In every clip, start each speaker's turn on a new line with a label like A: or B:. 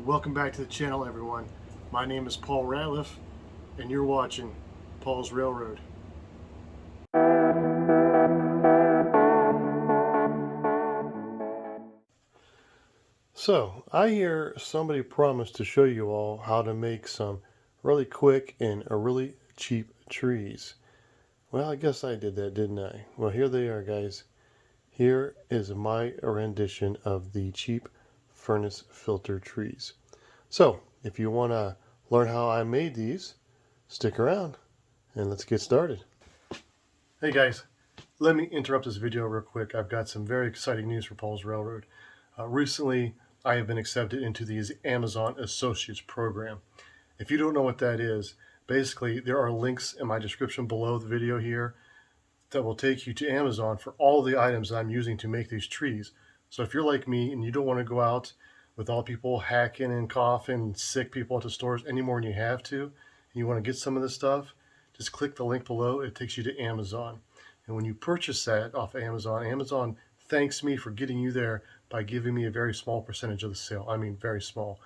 A: Welcome back to the channel, everyone. My name is Paul Ratliff, and you're watching Paul's Railroad. So, I hear somebody promised to show you all how to make some really quick and really cheap trees. Well, I guess I did that, didn't I? Well, here they are, guys. Here is my rendition of the cheap furnace filter trees. So, if you want to learn how I made these, stick around and let's get started. Hey guys, let me interrupt this video real quick. I've got some very exciting news for Paul's Railroad. Recently, I have been accepted into the Amazon Associates program. If you don't know what that is, basically there are links in my description below the video here that will take you to Amazon for all the items that I'm using to make these trees. So if you're like me and you don't want to go out with all people hacking and coughing, sick people at the stores any more than you have to, and you want to get some of this stuff, just click the link below. It takes you to Amazon. And when you purchase that off of Amazon, Amazon thanks me for getting you there by giving me a very small percentage of the sale. I mean, very small.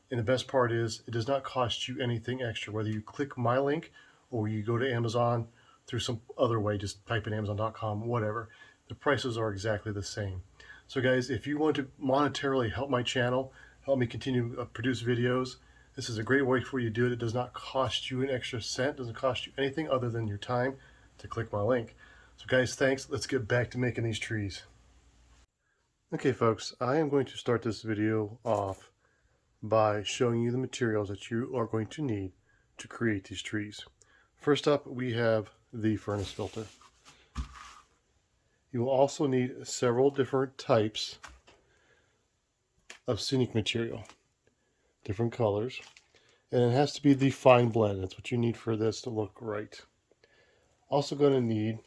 A: And the best part is it does not cost you anything extra, whether you click my link or you go to Amazon through some other way, just type in Amazon.com, whatever. The prices are exactly the same. So guys, if you want to monetarily help my channel, help me continue to produce videos, this is a great way for you to do it. It does not cost you an extra cent, doesn't cost you anything other than your time to click my link. So guys, thanks. Let's get back to making these trees. Okay folks, I am going to start this video off by showing you the materials that you are going to need to create these trees. First up, we have the furnace filter. You will also need several different types of scenic material, different colors, and it has to be the fine blend. That's what you need for this to look right. Also going to need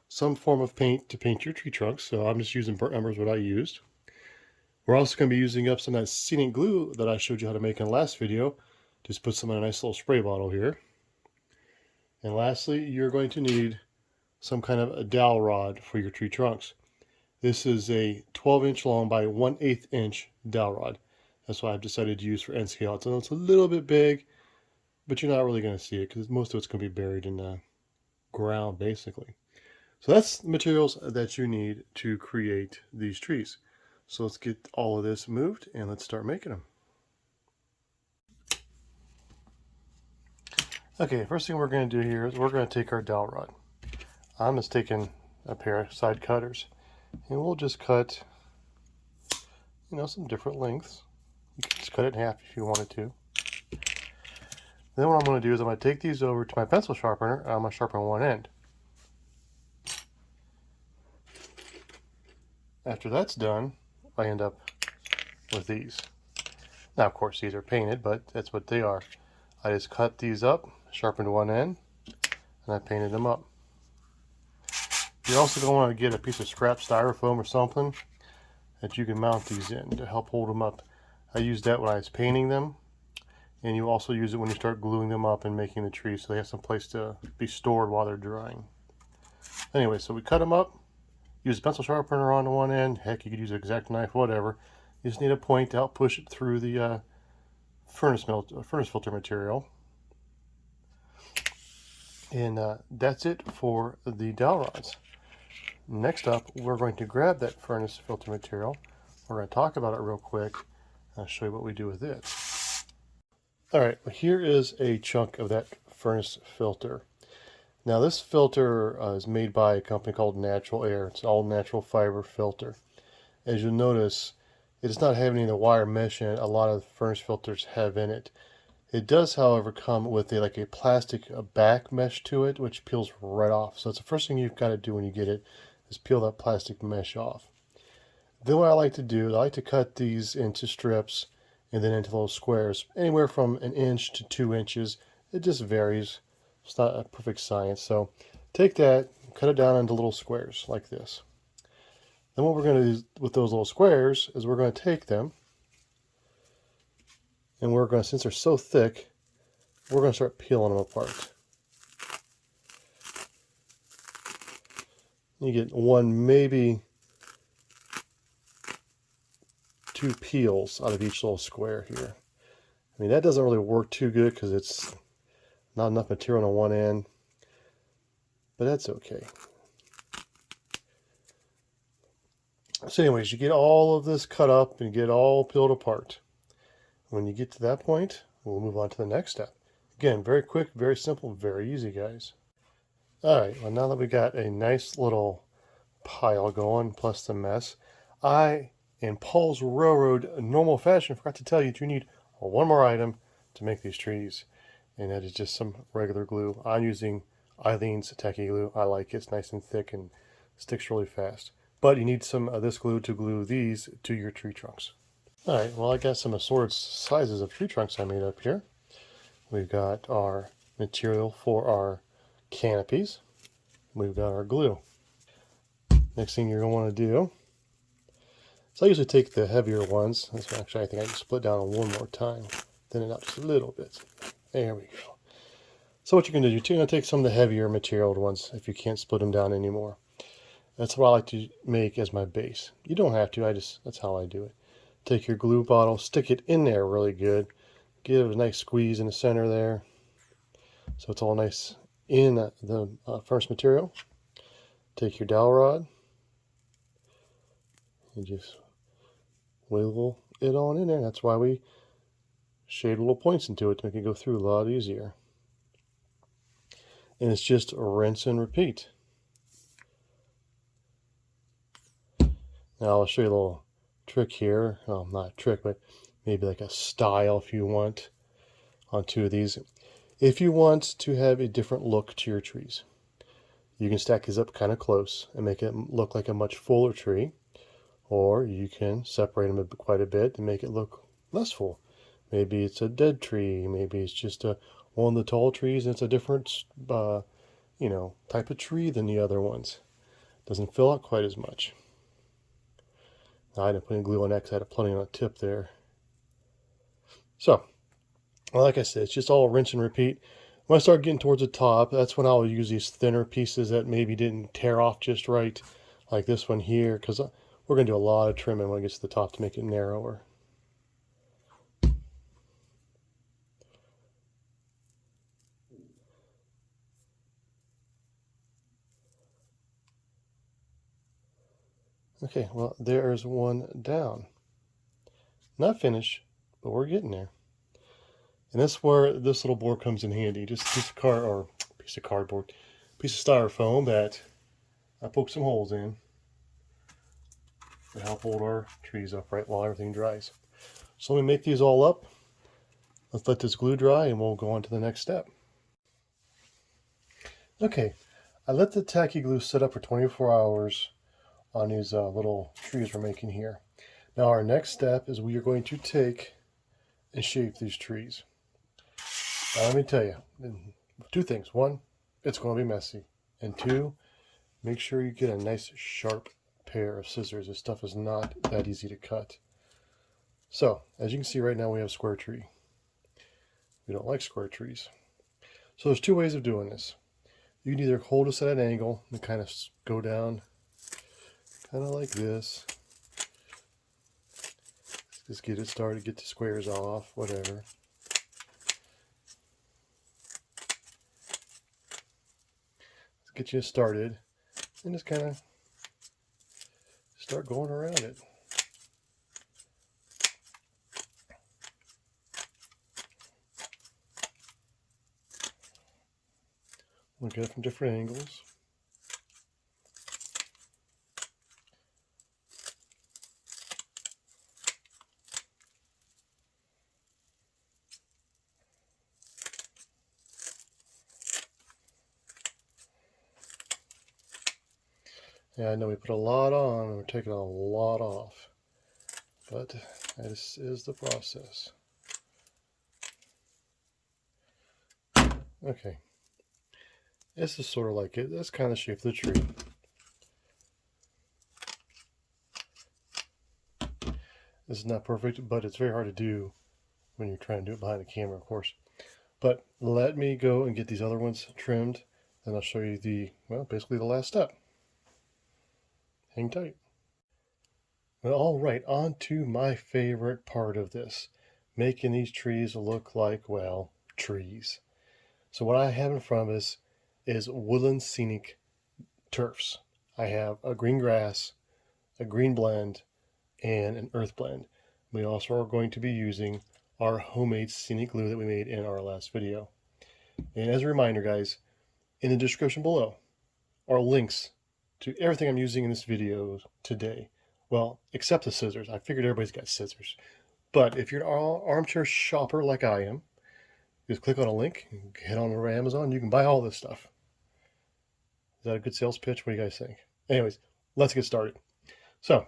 A: some form of paint to paint your tree trunks, so I'm just using burnt embers, what I used. We're also going to be using up some of that scenic glue that I showed you how to make in the last video. Just put some in a nice little spray bottle here. And lastly, you're going to need some kind of a dowel rod for your tree trunks. This is a 12-inch long by 1/8 inch dowel rod. That's what I've decided to use for end scale. So it's a little bit big, but you're not really going to see it because most of it's going to be buried in the ground, basically. So that's the materials that you need to create these trees. So let's get all of this moved and let's start making them. Okay, first thing we're going to do here is we're going to take our dowel rod. I'm just taking a pair of side cutters and we'll just cut, some different lengths. You can just cut it in half if you wanted to. Then what I'm going to do is I'm going to take these over to my pencil sharpener and I'm going to sharpen one end. After that's done, I end up with these. Now, of course, these are painted, but that's what they are. I just cut these up, sharpened one end, and I painted them up. You're also going to want to get a piece of scrap styrofoam or something that you can mount these in to help hold them up. I used that when I was painting them, and you also use it when you start gluing them up and making the trees so they have some place to be stored while they're drying. Anyway, so we cut them up, use a pencil sharpener on one end, heck, you could use an X-Acto knife, whatever. You just need a point to help push it through the furnace filter material. And that's it for the dowel rods. Next up, we're going to grab that furnace filter material. We're going to talk about it real quick. I'll show you what we do with it. All right, well, here is a chunk of that furnace filter. Now this filter is made by a company called Natural Air. It's an all natural fiber filter. As you'll notice, it does not have any of the wire mesh in it a lot of furnace filters have in it. It does, however, come with a plastic back mesh to it, which peels right off. So it's the first thing you've got to do when you get it is peel that plastic mesh off. Then what I like to do, I like to cut these into strips and then into little squares, anywhere from 1 inch to 2 inches. It just varies. It's not a perfect science. So take that, cut it down into little squares like this. Then what we're going to do with those little squares is we're going to take them and we're going to, since they're so thick, we're going to start peeling them apart. You get 1, maybe 2 peels out of each little square here. I mean, that doesn't really work too good because it's not enough material on one end, but that's okay. So anyways, you get all of this cut up and get it all peeled apart. When you get to that point, we'll move on to the next step. Again, very quick, very simple, very easy, guys. All right, well, now that we got a nice little pile going, plus the mess, I, in Paul's Railroad normal fashion, forgot to tell you that you need one more item to make these trees, and that is just some regular glue. I'm using Eileen's tacky glue. I like it. It's nice and thick and sticks really fast. But you need some of this glue to glue these to your tree trunks. All right, well, I got some assorted sizes of tree trunks I made up here. We've got our material for our canopies. We've got our glue. Next thing you're going to want to do, so I usually take the heavier ones. Actually, I think I can split down on one more time. Thin it out just a little bit. There we go. So what you're going to do, you're going to take some of the heavier material ones if you can't split them down anymore. That's what I like to make as my base. You don't have to, that's how I do it. Take your glue bottle, stick it in there really good. Give it a nice squeeze in the center there. So it's all nice in the furnace material. Take your dowel rod and just wiggle it on in there. That's why we shade little points into it to make it go through a lot easier. And it's just rinse and repeat. Now I'll show you a little trick here. Well, not a trick, but maybe like a style if you want on 2 of these. If you want to have a different look to your trees, you can stack these up kind of close and make it look like a much fuller tree. Or you can separate them quite a bit and make it look less full. Maybe it's a dead tree. Maybe it's just one of the tall trees and it's a different, type of tree than the other ones. Doesn't fill out quite as much. Now, I didn't put any glue on that because I had plenty on the tip there. So, like I said, it's just all rinse and repeat. When I start getting towards the top, that's when I'll use these thinner pieces that maybe didn't tear off just right, like this one here, because we're going to do a lot of trimming when it gets to the top to make it narrower. Okay, well, there's one down. Not finished, but we're getting there. And that's where this little board comes in handy. Just a piece of piece of cardboard, piece of styrofoam that I poked some holes in to help hold our trees upright while everything dries. So let me make these all up. Let's let this glue dry and we'll go on to the next step. Okay, I let the tacky glue sit up for 24 hours on these little trees we're making here. Now our next step is we are going to take and shape these trees. Now let me tell you, 2 things. 1, it's going to be messy. And 2, make sure you get a nice sharp pair of scissors. This stuff is not that easy to cut. So, as you can see right now, we have a square tree. We don't like square trees. So there's 2 ways of doing this. You can either hold this at an angle and kind of go down kind of like this. Just get it started, get the squares off, whatever. Let's get you started and just kind of start going around it. Look at it from different angles. Yeah, I know we put a lot on and we're taking a lot off, but this is the process. Okay, this is sort of like it. That's kind of the shape of the tree. This is not perfect, but it's very hard to do when you're trying to do it behind the camera, of course. But let me go and get these other ones trimmed, and I'll show you basically the last step. Hang tight. Well, all right, on to my favorite part of this, making these trees look like, well, trees. So what I have in front of us is woodland scenic turfs. I have a green grass, a green blend, and an earth blend. We also are going to be using our homemade scenic glue that we made in our last video. And as a reminder, guys, in the description below are links to everything I'm using in this video today. Well, except the scissors. I figured everybody's got scissors. But if you're an armchair shopper like I am, just click on a link, head on over to Amazon, you can buy all this stuff. Is that a good sales pitch? What do you guys think? Anyways, let's get started. So,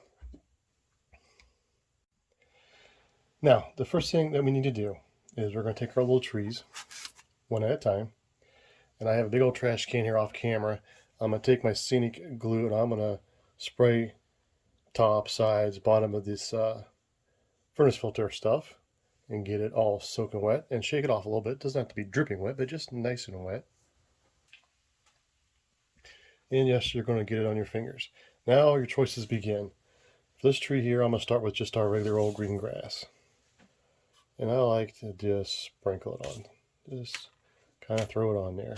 A: now, the first thing that we need to do is we're going to take our little trees one at a time. And I have a big old trash can here off camera. I'm going to take my scenic glue and I'm going to spray top, sides, bottom of this furnace filter stuff and get it all soaking wet and shake it off a little bit. It doesn't have to be dripping wet, but just nice and wet. And yes, you're going to get it on your fingers. Now your choices begin. For this tree here, I'm going to start with just our regular old green grass. And I like to just sprinkle it on. Just kind of throw it on there.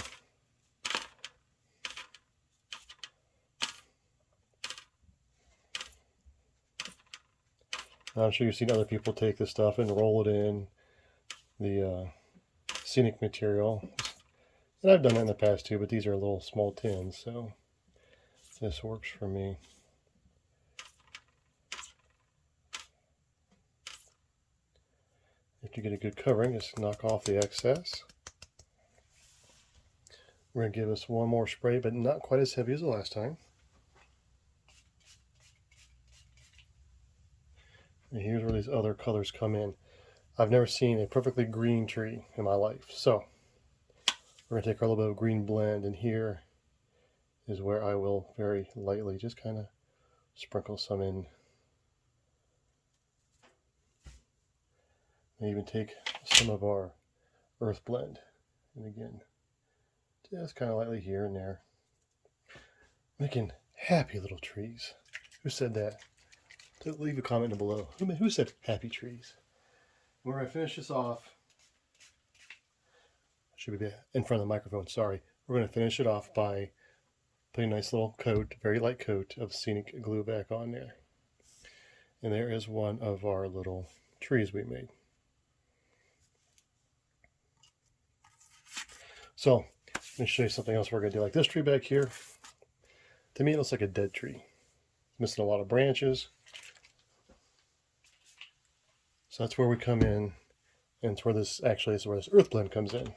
A: I'm sure you've seen other people take this stuff and roll it in the scenic material. And I've done that in the past too, but these are little small tins, so this works for me. If you get a good covering, just knock off the excess. We're going to give us one more spray, but not quite as heavy as the last time. And here's where these other colors come in. I've never seen a perfectly green tree in my life. So we're going to take our little bit of green blend, and here is where I will very lightly just kind of sprinkle some in. And even take some of our earth blend. And again, just kind of lightly here and there. Making happy little trees. Who said that? Leave a comment below. Who said happy trees? We're going to finish this off. I should be in front of the microphone, sorry. We're going to finish it off by putting a nice little coat, very light coat of scenic glue back on there. And there is one of our little trees we made. So, let me show you something else we're going to do. Like this tree back here, to me it looks like a dead tree. It's missing a lot of branches. So that's where we come in, and it's where this earth blend comes in.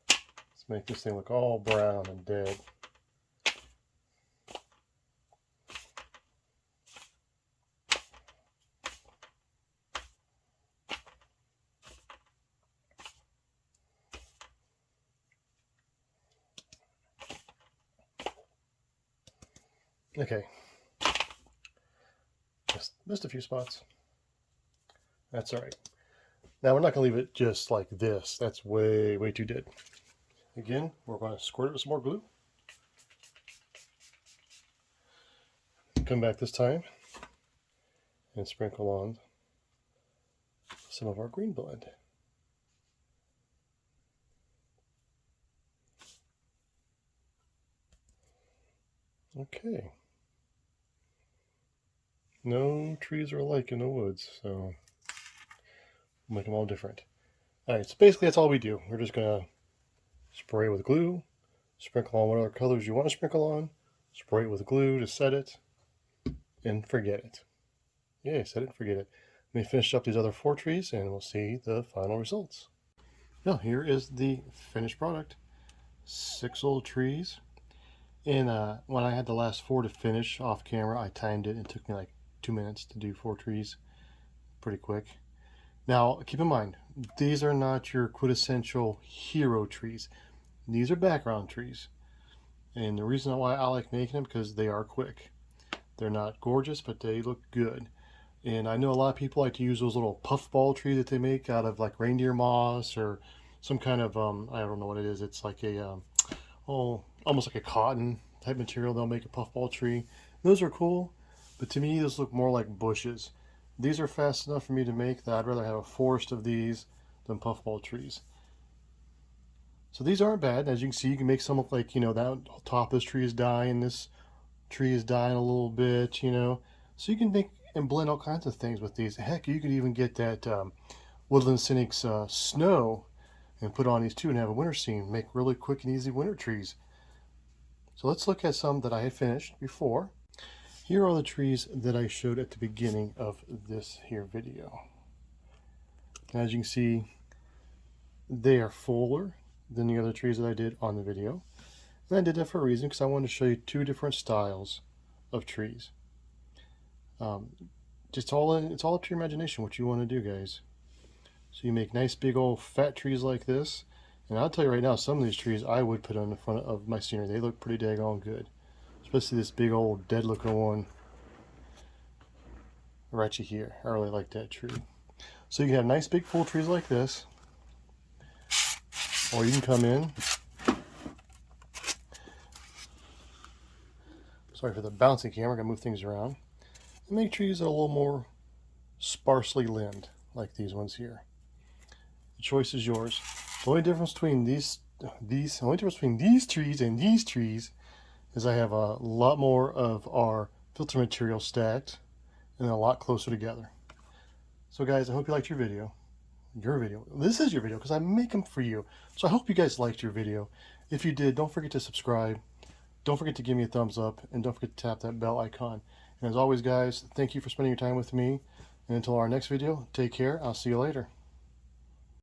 A: Let's make this thing look all brown and dead. Okay, just a few spots. That's all right. Now we're not going to leave it just like this. That's way too dead. Again, we're going to squirt it with some more glue. Come back this time and sprinkle on some of our green blend. Okay. No trees are alike in the woods, so we'll make them all different. Alright, so basically that's all we do. We're just going to spray with glue, sprinkle on whatever colors you want to sprinkle on, spray it with glue to set it, and forget it. Yeah, set it and forget it. Let me finish up these other 4 trees and we'll see the final results. Now here is the finished product. 6 little trees. And when I had the last 4 to finish off camera, I timed it. It took me like 2 minutes to do 4 trees. Pretty quick. Now, keep in mind, these are not your quintessential hero trees. These are background trees. And the reason why I like making them, because they are quick. They're not gorgeous, but they look good. And I know a lot of people like to use those little puffball trees that they make out of like reindeer moss or some kind of, I don't know what it is. It's like a, almost like a cotton type material. They'll make a puffball tree. Those are cool, but to me, those look more like bushes. These are fast enough for me to make that I'd rather have a forest of these than puffball trees. So these aren't bad. As you can see, you can make some look like, that top of this tree is dying, this tree is dying a little bit, So you can make and blend all kinds of things with these. Heck, you could even get that Woodland Cynic's snow and put on these too and have a winter scene. Make really quick and easy winter trees. So let's look at some that I had finished before. Here are the trees that I showed at the beginning of this here video. As you can see, they are fuller than the other trees that I did on the video. And I did that for a reason, because I wanted to show you two different styles of trees. It's all up to your imagination what you want to do, guys. So you make nice big old fat trees like this. And I'll tell you right now, some of these trees I would put on the front of my scenery. They look pretty daggone good. Especially this big old dead looking one right here. I really like that tree. So you can have nice big full trees like this. Or you can come in. Sorry for the bouncing camera, gotta move things around. And make trees that are a little more sparsely limbed, like these ones here. The choice is yours. The only difference between these trees and these trees is I have a lot more of our filter material stacked and a lot closer together. So guys, I hope you liked your video. This is your video because I make them for you. So I hope you guys liked your video. If you did, don't forget to subscribe. Don't forget to give me a thumbs up, and don't forget to tap that bell icon. And as always, guys, thank you for spending your time with me. And until our next video, take care. I'll see you later.